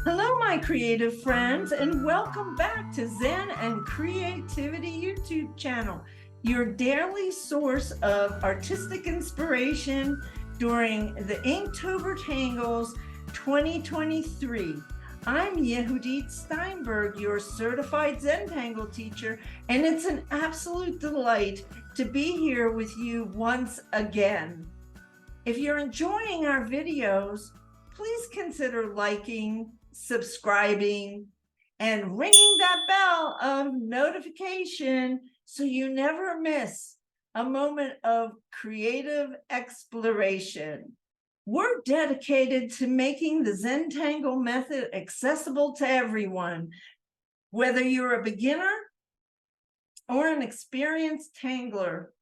Hello, my creative friends, and welcome back to Zen and Creativity YouTube channel, your daily source of artistic inspiration during the Inktober Tangles 2023. I'm Yehudit Steinberg, your Certified Zentangle Teacher, and it's an absolute delight to be here with you once again. If you're enjoying our videos, please consider liking, subscribing, and ringing that bell of notification so you never miss a moment of creative exploration. We're dedicated to making the Zentangle method accessible to everyone, whether you're a beginner or an experienced tangler.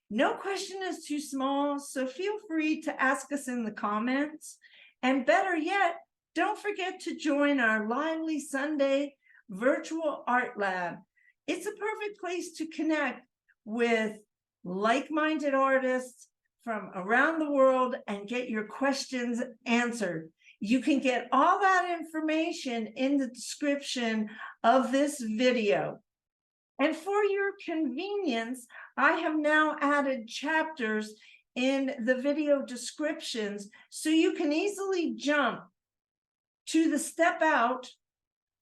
No question is too small, so feel free to ask us in the comments. And better yet, don't forget to join our lively Sunday virtual art lab. It's a perfect place to connect with like-minded artists from around the world and get your questions answered. You can get all that information in the description of this video. And for your convenience, I have now added chapters in the video descriptions so you can easily jump to the step out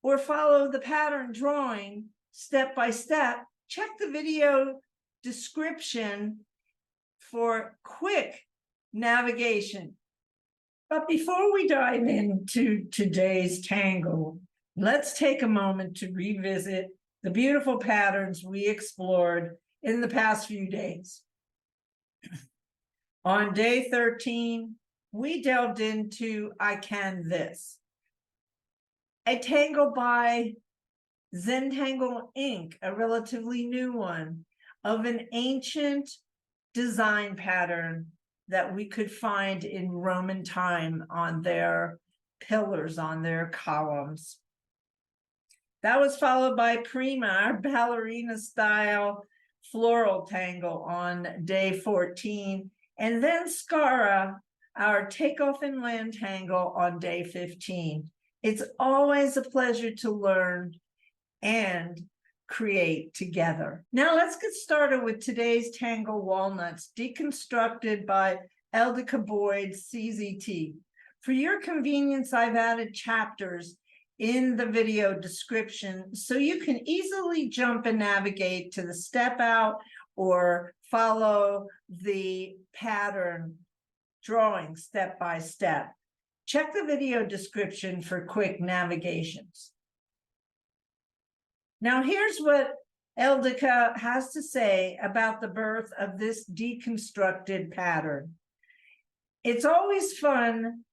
or follow the pattern drawing step by step. Check the video description for quick navigation. But before we dive into today's tangle, let's take a moment to revisit the beautiful patterns we explored in the past few days. On day 13, we delved into I Can This, a tangle by Zentangle Inc., a relatively new one, of an ancient design pattern that we could find in Roman time on their pillars, on their columns. That was followed by Prima, our ballerina style floral tangle on day 14, and then Scara, our takeoff inland tangle on day 15. It's always a pleasure to learn and create together. Now let's get started with today's tangle, Walnutz, deconstructed by Eldika Boyd, CZT. For your convenience, I've added chapters in the video description so you can easily jump and navigate to the step out or follow the pattern drawing step by step. Check the video description for quick navigations. Now here's what Eldika has to say about the birth of this deconstructed pattern. It's always fun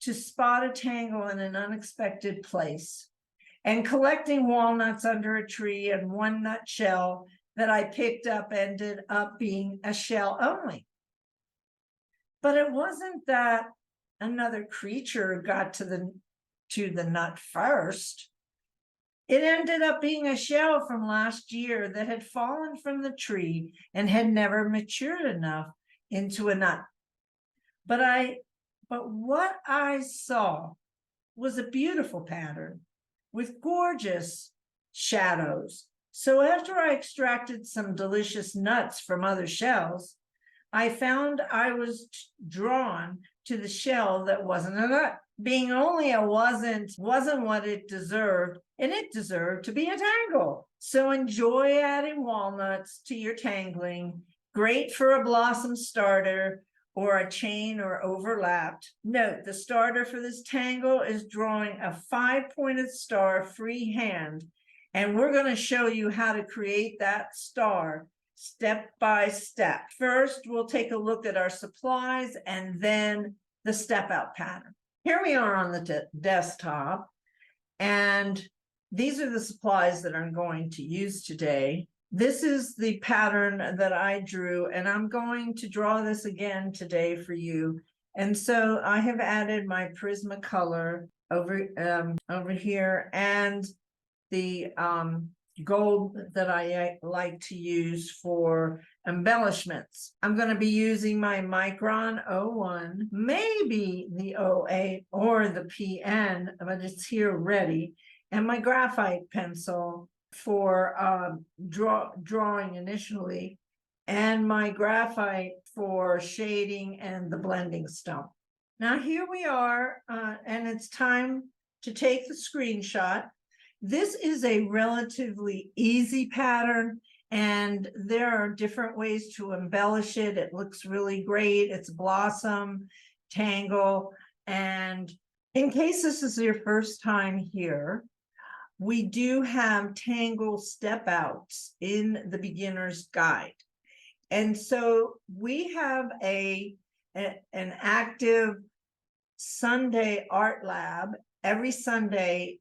to spot a tangle in an unexpected place, and collecting walnuts under a tree and one nutshell that I picked up ended up being a shell only. But it wasn't that another creature got to the nut first. It ended up being a shell from last year that had fallen from the tree and had never matured enough into a nut. But what I saw was a beautiful pattern with gorgeous shadows. So after I extracted some delicious nuts from other shells, I found I was drawn to the shell that wasn't a nut. Being only a wasn't what it deserved, and it deserved to be a tangle. So enjoy adding walnuts to your tangling. Great for a blossom starter or a chain or overlapped. Note, the starter for this tangle is drawing a 5-pointed star freehand, and we're going to show you how to create that star step by step. First, we'll take a look at our supplies and then the step out pattern. Here we are on the desktop, and these are the supplies that I'm going to use today. This is the pattern that I drew, and I'm going to draw this again today for you. And so I have added my Prismacolor over here, and the gold that I like to use for embellishments. I'm going to be using my Micron 01, maybe the 08 or the PN, but it's here ready, and my graphite pencil for drawing initially, and my graphite for shading and the blending stump. Now here we are, and it's time to take the screenshot. This is a relatively easy pattern, and there are different ways to embellish it. It looks really great. It's blossom, tangle, and in case this is your first time here, we do have tangle step outs in the beginner's guide. And so we have an active Sunday art lab every Sunday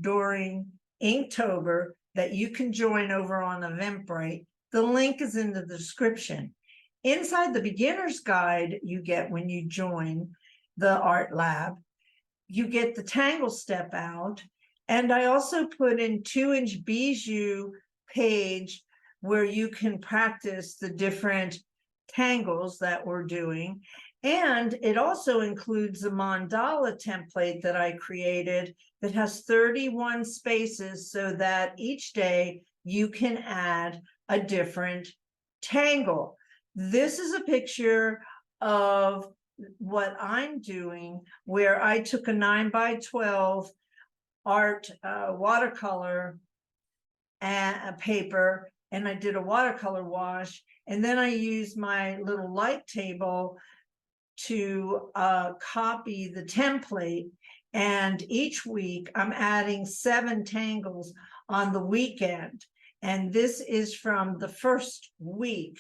during Inktober that you can join over on Eventbrite. The link is in the description. Inside the beginner's guide you get when you join the art lab, you get the tangle step out. And I also put in 2-inch bijou page where you can practice the different tangles that we're doing. And it also includes a mandala template that I created that has 31 spaces so that each day you can add a different tangle. This is a picture of what I'm doing where I took a 9x12 art watercolor paper, and I did a watercolor wash, and then I used my little light table to copy the template, and each week I'm adding 7 tangles on the weekend, and this is from the first week,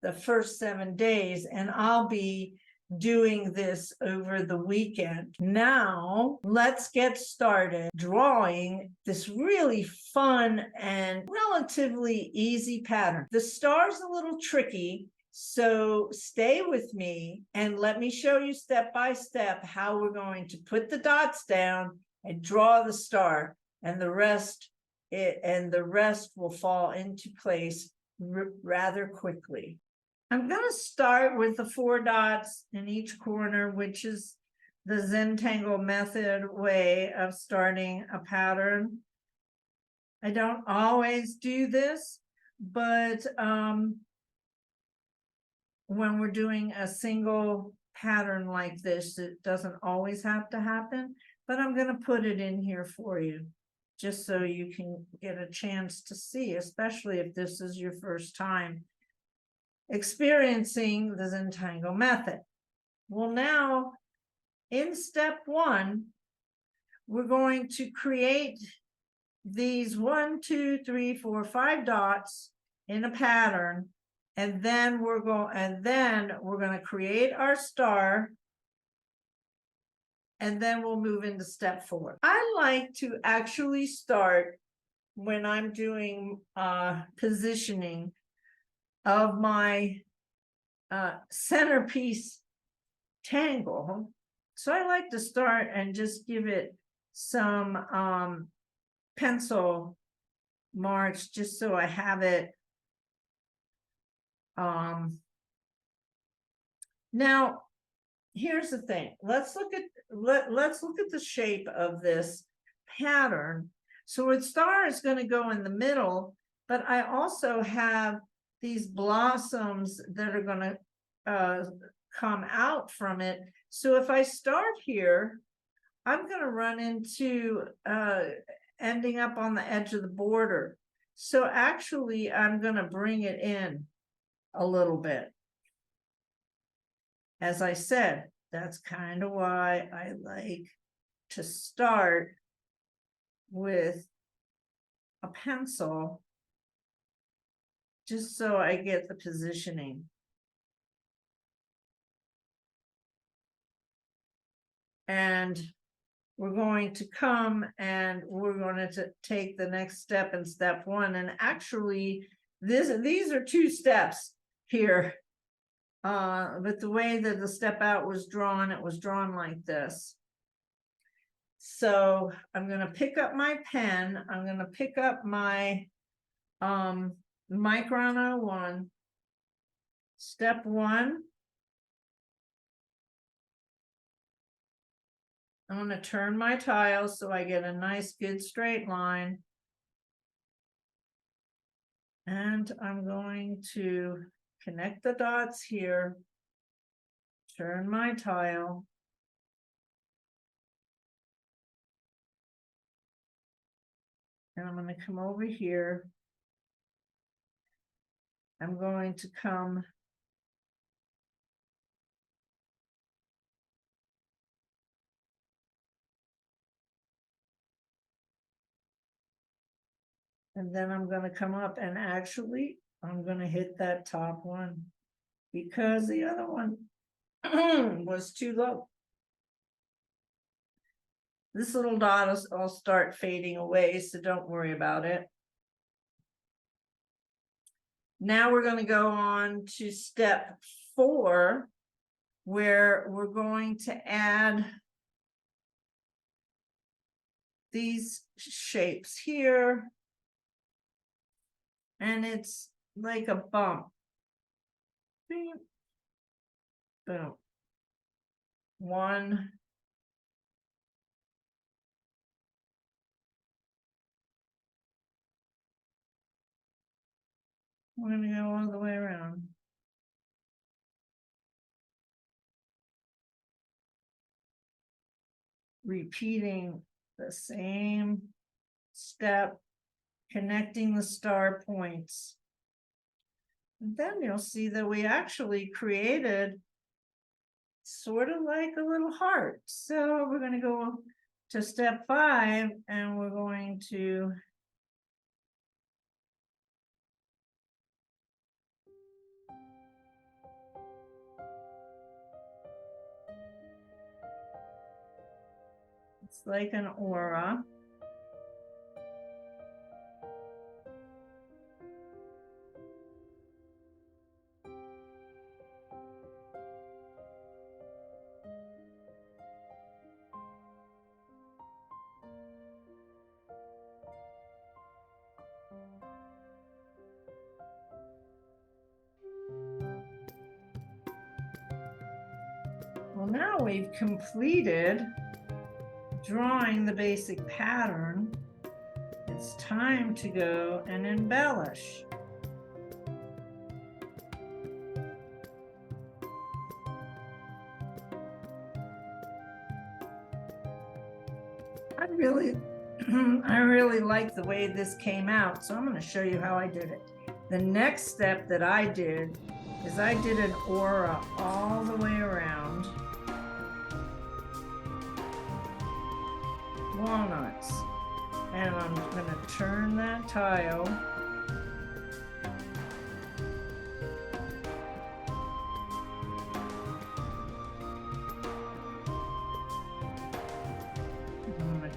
the first 7 days, and I'll be doing this over the weekend. Now let's get started drawing this really fun and relatively easy pattern. The star's a little tricky, so stay with me and let me show you step by step how we're going to put the dots down and draw the star, and the rest will fall into place rather quickly. I'm going to start with the 4 dots in each corner, which is the Zentangle method way of starting a pattern. I don't always do this, but when we're doing a single pattern like this, it doesn't always have to happen, but I'm going to put it in here for you just so you can get a chance to see, especially if this is your first time experiencing the Zentangle method. Well, now in step 1, we're going to create these 1, 2, 3, 4, 5 dots in a pattern, and then we're going to create our star, and then we'll move into step 4. I like to actually start when I'm doing positioning of my centerpiece tangle. So I like to start and just give it some pencil marks just so I have it. Now here's the thing. Let's look at the shape of this pattern. So a star is going to go in the middle, but I also have these blossoms that are going to come out from it. So if I start here, I'm going to run into ending up on the edge of the border. So actually, I'm going to bring it in a little bit. As I said, that's kind of why I like to start with a pencil, just so I get the positioning. And we're going to come and we're going to take the next step in step 1. And actually, these are 2 steps here. But the way that the step out was drawn, it was drawn like this. So I'm going to pick up my pen. I'm going to pick up my Micron 01, Step one, I'm going to turn my tile so I get a nice good straight line. And I'm going to connect the dots here, turn my tile. And I'm going to come over here. I'm going to come and then I'm going to come up and actually I'm going to hit that top one because the other one was too low. This little dot will start fading away, so don't worry about it. Now we're going to go on to step 4, where we're going to add these shapes here. And it's like a bump. Boom. Boom. 1. We're going to go all the way around. Repeating the same step, connecting the star points. And then you'll see that we actually created sort of like a little heart. So we're going to go to step 5 and we're going to it's like an aura. Well, now we've completed drawing the basic pattern. It's time to go and embellish. I really like the way this came out, so I'm going to show you how I did it. The next step that I did is I did an aura all the way around walnuts, and I'm going to turn that tile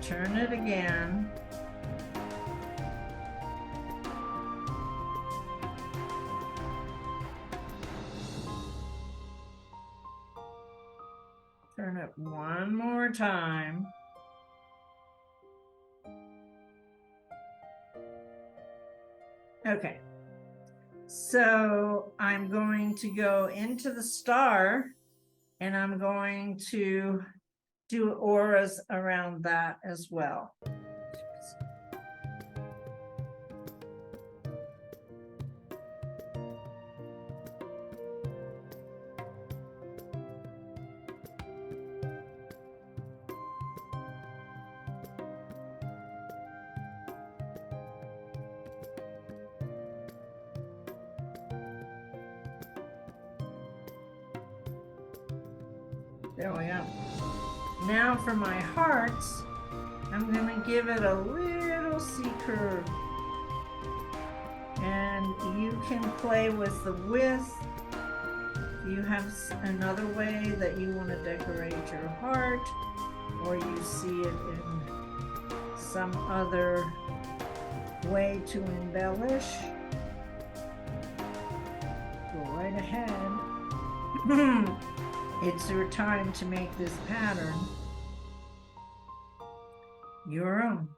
turn it again. Turn it one more time. Okay. So I'm going to go into the star and I'm going to do auras around that as well. There we go. Now for my hearts, I'm going to give it a little C curve. And you can play with the width. You have another way that you want to decorate your heart, or you see it in some other way to embellish. Go right ahead. It's your time to make this pattern your own.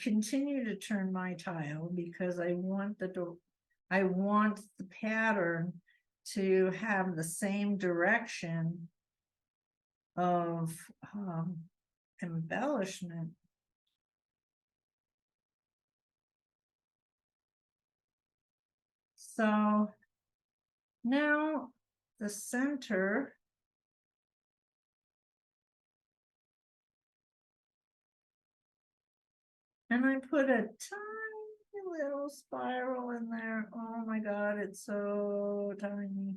continue to turn my tile because I want the pattern to have the same direction of embellishment. So now the center, and I put a tiny little spiral in there. Oh my God, it's so tiny.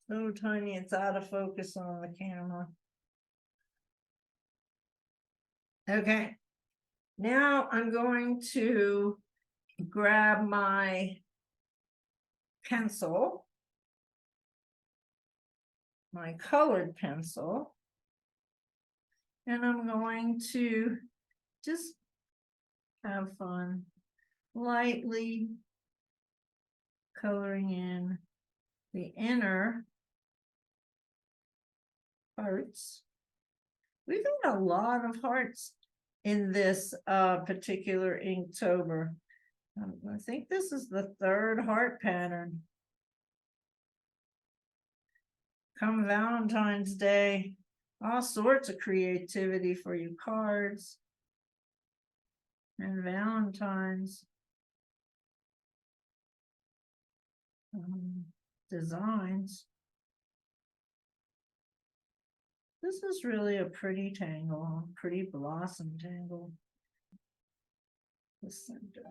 So tiny, it's out of focus on the camera. Okay, now I'm going to grab my pencil, my colored pencil, and I'm going to just have fun, lightly coloring in the inner hearts. We've got a lot of hearts in this particular Inktober. I think this is the third heart pattern. Come Valentine's Day, all sorts of creativity for you cards and Valentine's designs. This is really a pretty tangle, pretty blossom tangle. The center.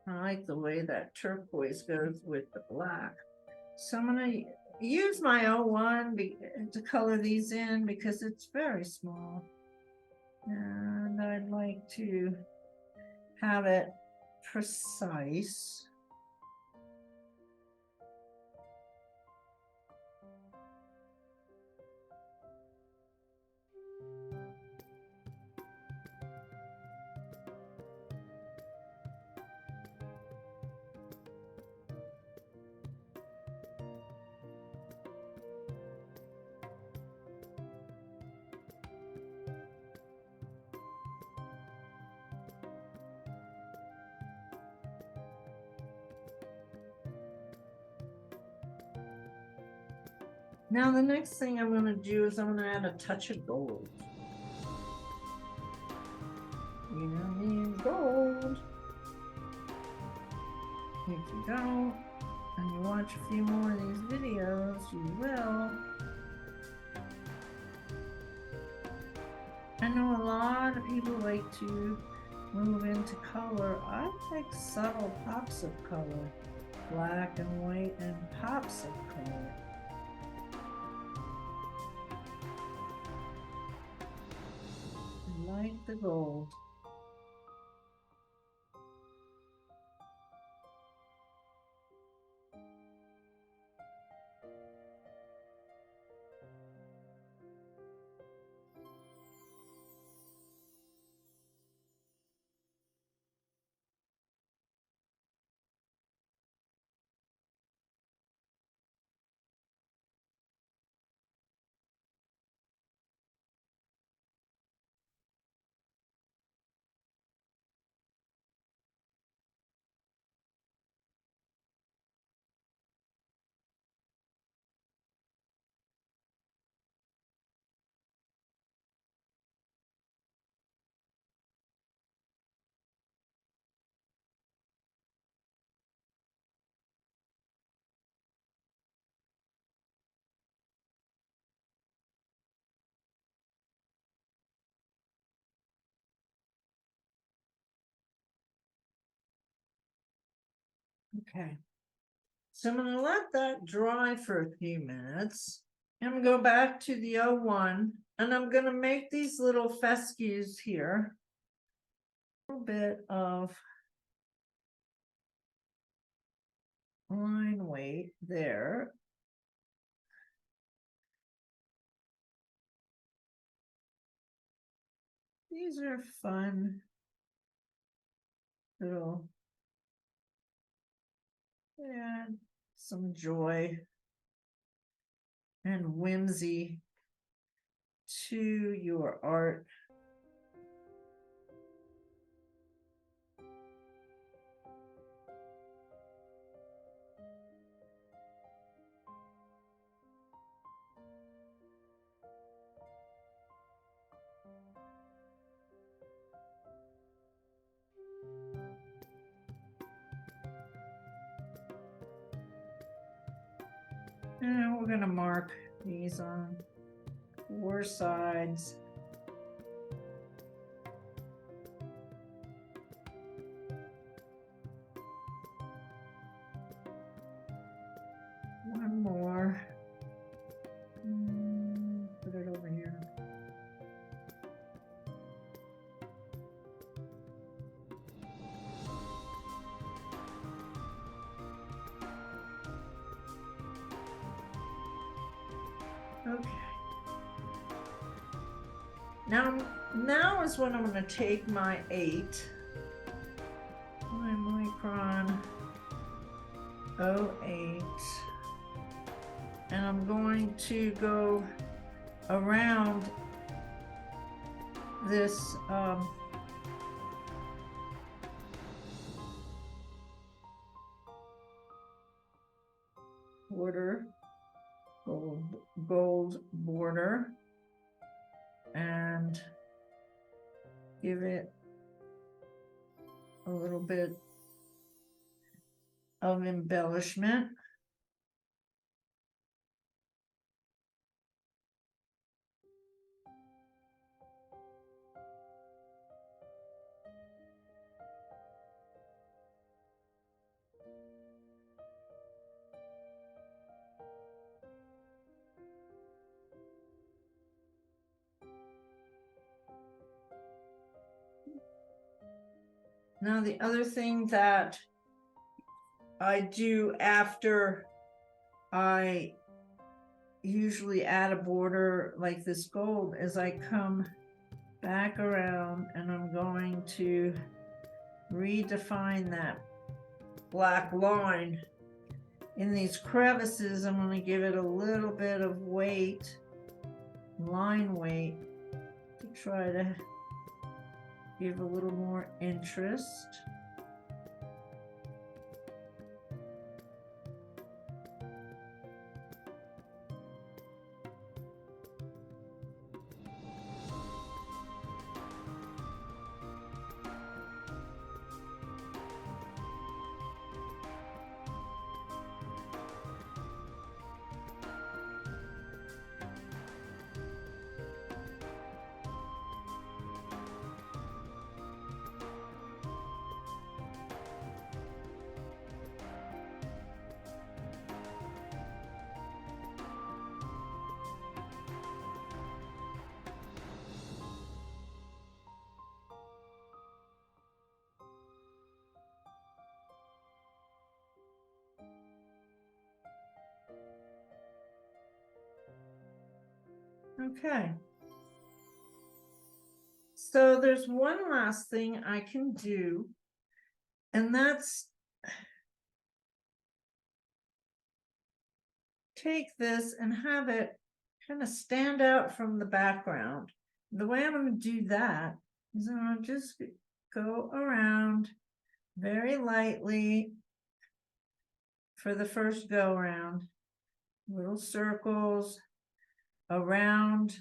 I like the way that turquoise goes with the black. So I'm going to use my 01 to color these in because it's very small. And I'd like to have it precise. Now the next thing I'm going to do is I'm going to add a touch of gold. You know, need gold. If you don't, and you watch a few more of these videos, you will. I know a lot of people like to move into color. I like subtle pops of color, black and white and pops of color. I like the gold. Okay, so I'm going to let that dry for a few minutes. I'm going to go back to the 01 and I'm going to make these little fescues here. A little bit of line weight there. These are fun little, add some joy and whimsy to your art. And we're going to mark these on 4 sides. One more. Put it over here. Okay. Now is when I'm going to take my 8, my micron 08, and I'm going to go around this border, gold border, and give it a little bit of embellishment. Now, the other thing that I do after I usually add a border like this gold is I come back around and I'm going to redefine that black line. In these crevices, I'm going to give it a little bit of weight, line weight, to try to give a little more interest. Okay. So there's one last thing I can do, and that's take this and have it kind of stand out from the background. The way I'm going to do that is I'm going to just go around very lightly for the first go around, little circles around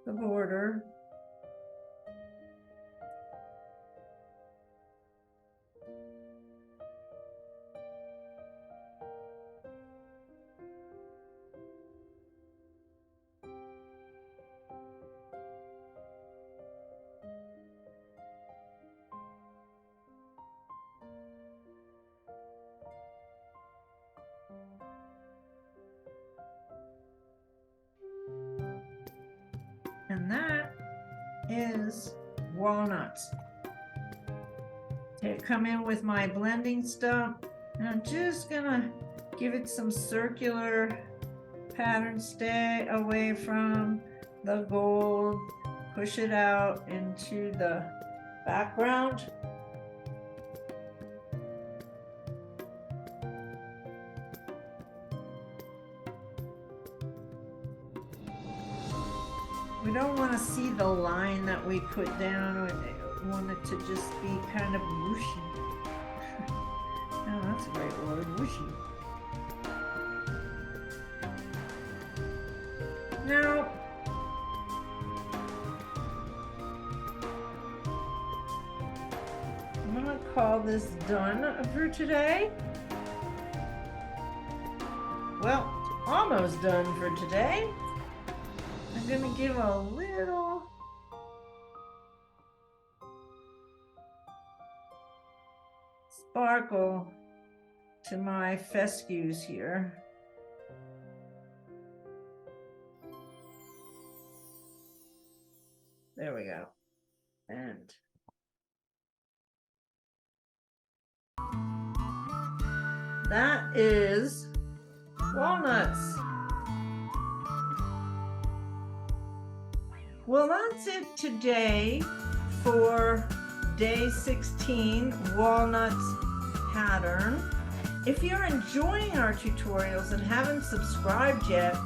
the border. And that is walnuts. Okay, come in with my blending stump, and I'm just gonna give it some circular pattern. Stay away from the gold, push it out into the background. We don't want to see the line that we put down. We want it to just be kind of whooshy. Oh, that's a great word, whooshy. Now, I'm going to call this done for today. Well, almost done for today. I'm going to give a little sparkle to my fescues here. There we go. And that is walnuts. Well, that's it today for day 16, walnuts pattern. If you're enjoying our tutorials and haven't subscribed yet,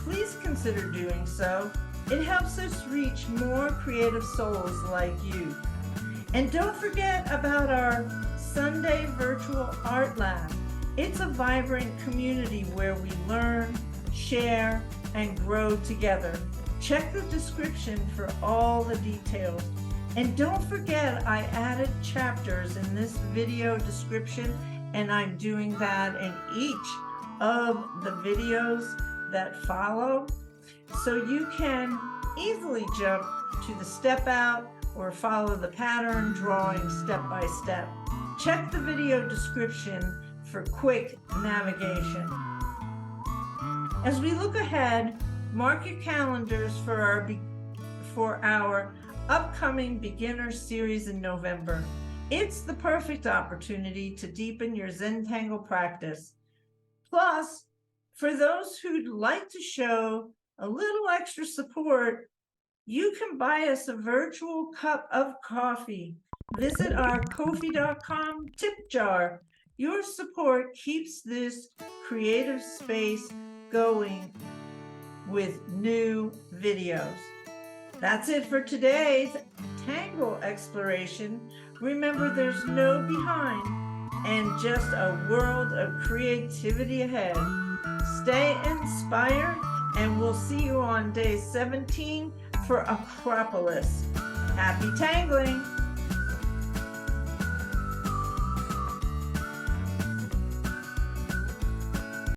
please consider doing so. It helps us reach more creative souls like you. And don't forget about our Sunday virtual art lab. It's a vibrant community where we learn, share, and grow together. Check the description for all the details. And don't forget, I added chapters in this video description, and I'm doing that in each of the videos that follow. So you can easily jump to the step out or follow the pattern drawing step by step. Check the video description for quick navigation. As we look ahead, mark your calendars for our upcoming beginner series in November. It's the perfect opportunity to deepen your Zentangle practice. Plus, for those who'd like to show a little extra support, you can buy us a virtual cup of coffee. Visit our ko-fi.com tip jar. Your support keeps this creative space going with new videos. That's it for today's Tangle exploration. Remember, there's no behind and just a world of creativity ahead. Stay inspired, and we'll see you on day 17 for Acropolis. Happy tangling!